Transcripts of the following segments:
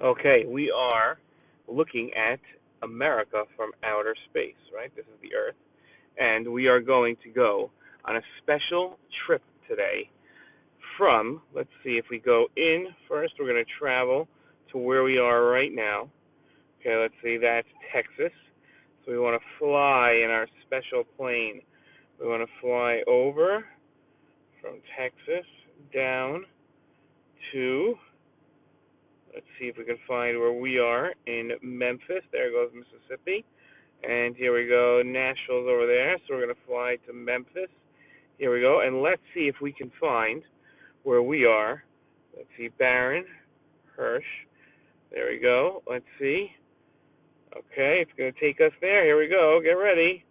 Okay, we are looking at America from outer space, right? This is the Earth. And we are going to go on a special trip today from, let's see, if we go in first, we're going to travel to where we are right now. Okay, let's see, that's Texas. So we want to fly in our special plane. We want to fly over from Texas down to, let's see if we can find where we are in Memphis. There goes Mississippi. And here we go, Nashville's over there. So we're going to fly to Memphis. Here we go. And let's see if we can find where we are. Let's see, Baron Hirsch. There we go. Let's see. Okay, it's going to take us there. Here we go. Get ready.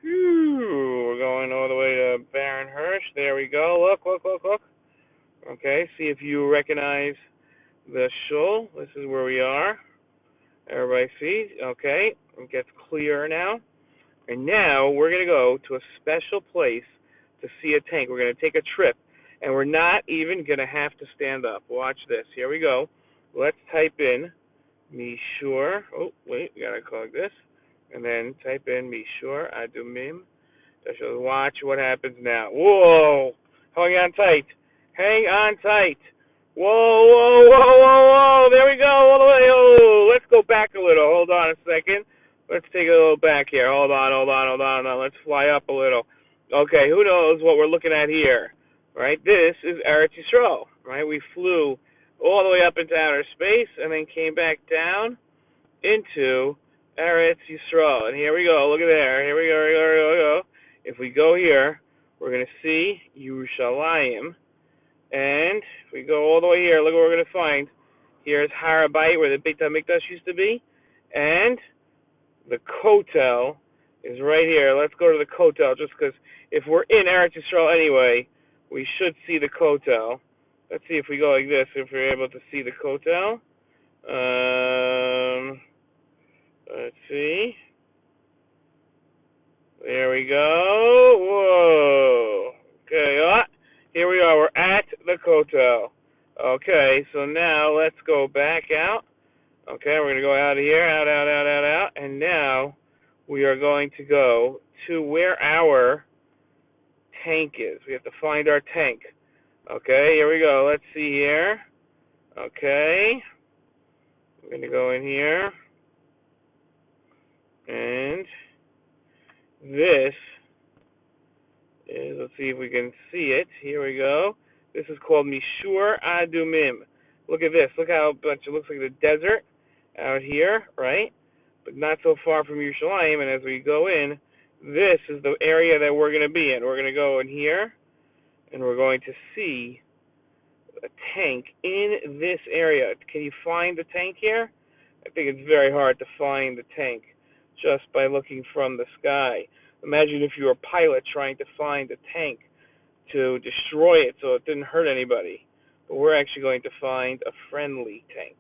Whew, we're going all the way to Baron Hirsch. There we go. Look, look, look, look. Okay, see if you recognize the shul. This is where we are. Everybody sees? Okay, it gets clearer now. And now we're going to go to a special place to see a tank. We're going to take a trip, and we're not even going to have to stand up. Watch this. Here we go. Let's type in Mishur. Oh, wait, we got to call this. And then type in Mishur Adumim. Watch what happens now. Whoa! Hang on tight. Hang on tight. Whoa, whoa, whoa, whoa, whoa. There we go, all the way. Oh, let's go back a little. Hold on a second. Let's take a little back here. Hold on, hold on, hold on. Let's fly up a little. Okay, who knows what we're looking at here? Right? This is Eretz Yisrael. Right? We flew all the way up into outer space and then came back down into Eretz Yisrael. And here we go. Look at there. Here we go. Here we go. Here we go. If we go here, we're going to see Yerushalayim. And if we go all the way here, look what we're going to find. Here's Har HaBayit, where the Beit HaMikdash used to be. And the Kotel is right here. Let's go to the Kotel, just because if we're in Eretz Yisrael anyway, we should see the Kotel. Let's see if we go like this, if we're able to see the Kotel. Let's see. There we go. Whoa. Okay, here we are. We're at the Kotel. Okay, so now let's go back out. Okay, we're going to go out of here, out, out, out, out, out. And now we are going to go to where our tank is. We have to find our tank. Okay, here we go. Let's see here. Okay. We're going to go in here. And this is, let's see if we can see it. Here we go. This is called Mishur Adumim. Look at this. Look how much it looks like the desert out here, right? But not so far from Yerushalayim. And as we go in, this is the area that we're going to be in. We're going to go in here, and we're going to see a tank in this area. Can you find the tank here? I think it's very hard to find the tank just by looking from the sky. Imagine if you were a pilot trying to find a tank to destroy it so it didn't hurt anybody. But we're actually going to find a friendly tank.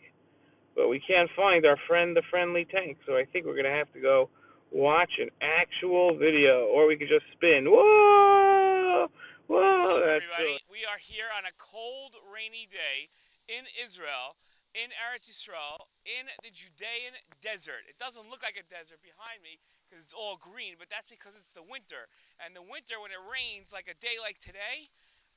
But we can't find our friend, the friendly tank, so I think we're going to have to go watch an actual video, or we could just spin. Whoa! Whoa! Hello, That's everybody. We are here on a cold, rainy day in Israel, in Eretz Yisrael, in the Judean desert. It doesn't look like a desert behind me because it's all green, but that's because it's the winter. And the winter, when it rains, like a day like today,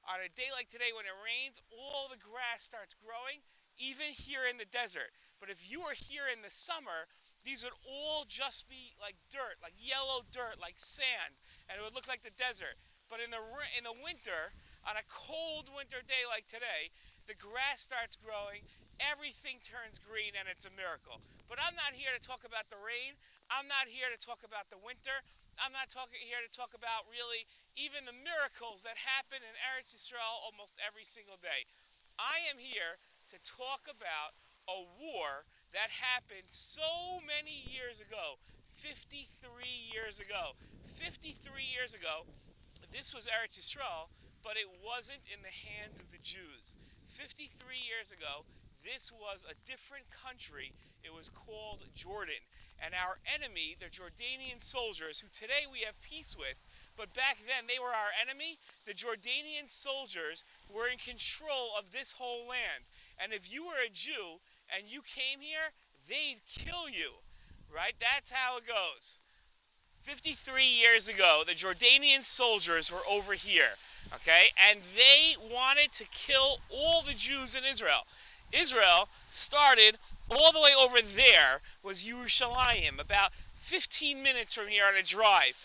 on a day like today when it rains, all the grass starts growing, even here in the desert. But if you were here in the summer, these would all just be like dirt, like yellow dirt, like sand, and it would look like the desert. But in the winter, on a cold winter day like today, the grass starts growing, everything turns green, and it's a miracle. But I'm not here to talk about the rain. I'm not here to talk about the winter. I'm not here to talk about really even the miracles that happen in Eretz Yisrael almost every single day. I am here to talk about a war that happened so many years ago, 53 years ago. 53 years ago, this was Eretz Yisrael, but it wasn't in the hands of the Jews. 53 years ago, this was a different country. It was called Jordan. And our enemy, the Jordanian soldiers, who today we have peace with, but back then they were our enemy, the Jordanian soldiers were in control of this whole land. And if you were a Jew and you came here, they'd kill you, right? That's how it goes. 53 years ago, the Jordanian soldiers were over here, okay? And they wanted to kill all the Jews in Israel. Israel started all the way over there, was Yerushalayim, about 15 minutes from here on a drive.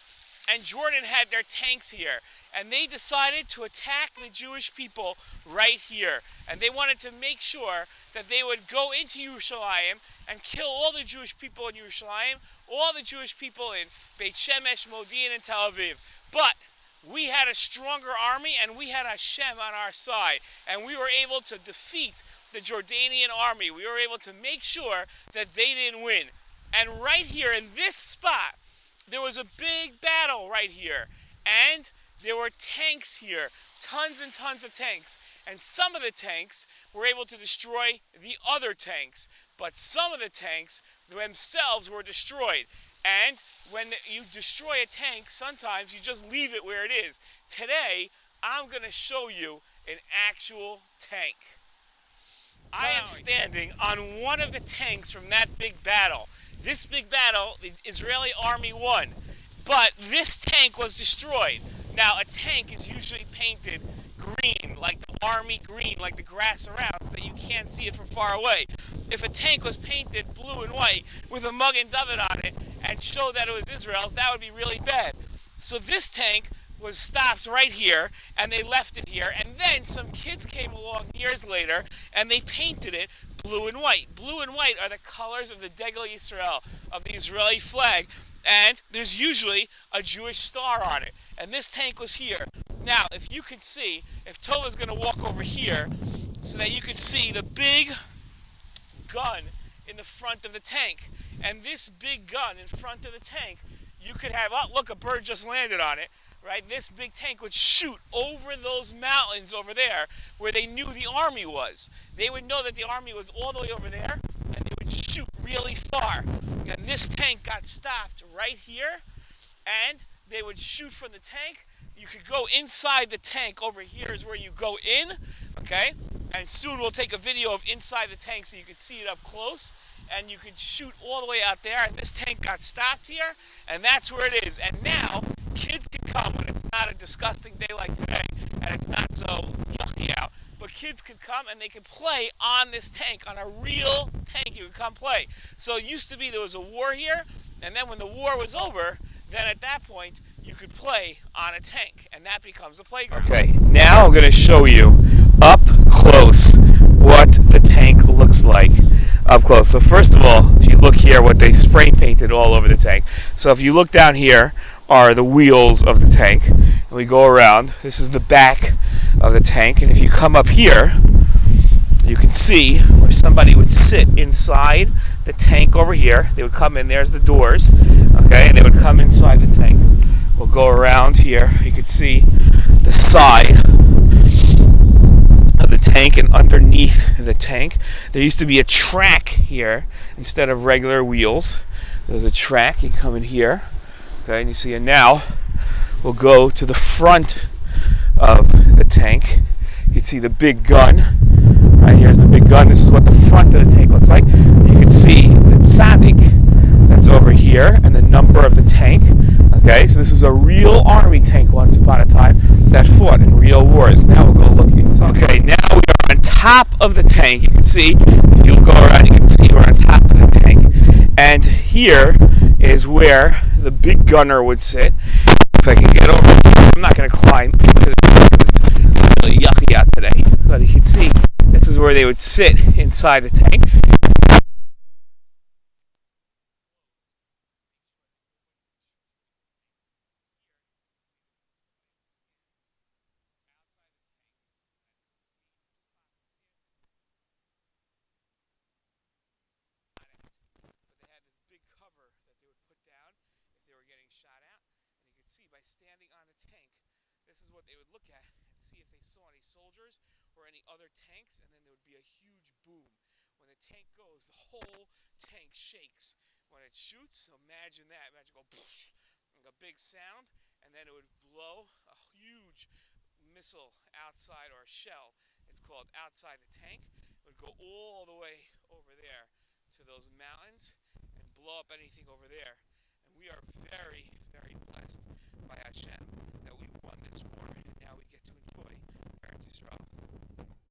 And Jordan had their tanks here. And they decided to attack the Jewish people right here. And they wanted to make sure that they would go into Yerushalayim and kill all the Jewish people in Yerushalayim, all the Jewish people in Beit Shemesh, Modi'in, and Tel Aviv. But we had a stronger army, and we had Hashem on our side. And we were able to defeat the Jordanian army. We were able to make sure that they didn't win. And right here in this spot, there was a big battle right here. And there were tanks here, tons and tons of tanks. And some of the tanks were able to destroy the other tanks. But some of the tanks themselves were destroyed. And when you destroy a tank, sometimes you just leave it where it is. Today, I'm going to show you an actual tank. I am standing on one of the tanks from that big battle. This big battle, the Israeli army won. But this tank was destroyed. Now, a tank is usually painted green, like the army green, like the grass around, so that you can't see it from far away. If a tank was painted blue and white with a Magen David on it and showed that it was Israel's, that would be really bad. So this tank was stopped right here, and they left it here. And then some kids came along years later, and they painted it blue and white. Blue and white are the colors of the Degel Yisrael, of the Israeli flag. And there's usually a Jewish star on it. And this tank was here. Now, if you can see, if Tova's going to walk over here, so that you can see the big gun in the front of the tank. And this big gun in front of the tank, you could have, oh, look, a bird just landed on it. Right, this big tank would shoot over those mountains over there where they knew the army was. They would know that the army was all the way over there, and they would shoot really far. And this tank got stopped right here, and they would shoot from the tank. You could go inside the tank. Over here is where you go in, okay? And soon we'll take a video of inside the tank so you can see it up close. And you could shoot all the way out there. And this tank got stopped here, and that's where it is. And now kids can come when it's not a disgusting day like today, and it's not so yucky out. But kids could come and they could play on this tank, on a real tank. You could come play. So it used to be there was a war here, and then when the war was over, then at that point you could play on a tank, and that becomes a playground. Okay, now I'm going to show you up close what the tank looks like. Up close. So first of all, if you look here, what they spray painted all over the tank. So if you look down here are the wheels of the tank, and we go around. This is the back of the tank, and if you come up here, you can see where somebody would sit inside the tank over here. They would come in. There's the doors, okay, and they would come inside the tank. We'll go around here. You can see the side of the tank, and underneath the tank there used to be a track here instead of regular wheels. There's a track. You come in here, okay, and you see it. Now we'll go to the front of the tank. You can see the big gun. Right, here's the big gun. This is what the front of the tank looks like. You can see the tzaddik that's over here and the number of the tank. Okay, so this is a real army tank once upon a time that fought in real wars. Now we'll go look inside. Okay, now we are on top of the tank. You can see, if you go around, you can see we're on top of the tank. And here is where the big gunner would sit. If I can get over here, I'm not going to climb into the tank. It's really yucky out today. But you can see, this is where they would sit inside the tank. Standing on the tank, this is what they would look at and see if they saw any soldiers or any other tanks, and then there would be a huge boom. When the tank goes, the whole tank shakes. When it shoots, imagine that. Imagine go poof, like a big sound, and then it would blow a huge missile outside, or a shell. It's called outside the tank. It would go all the way over those mountains and blow up anything over there. And we are very,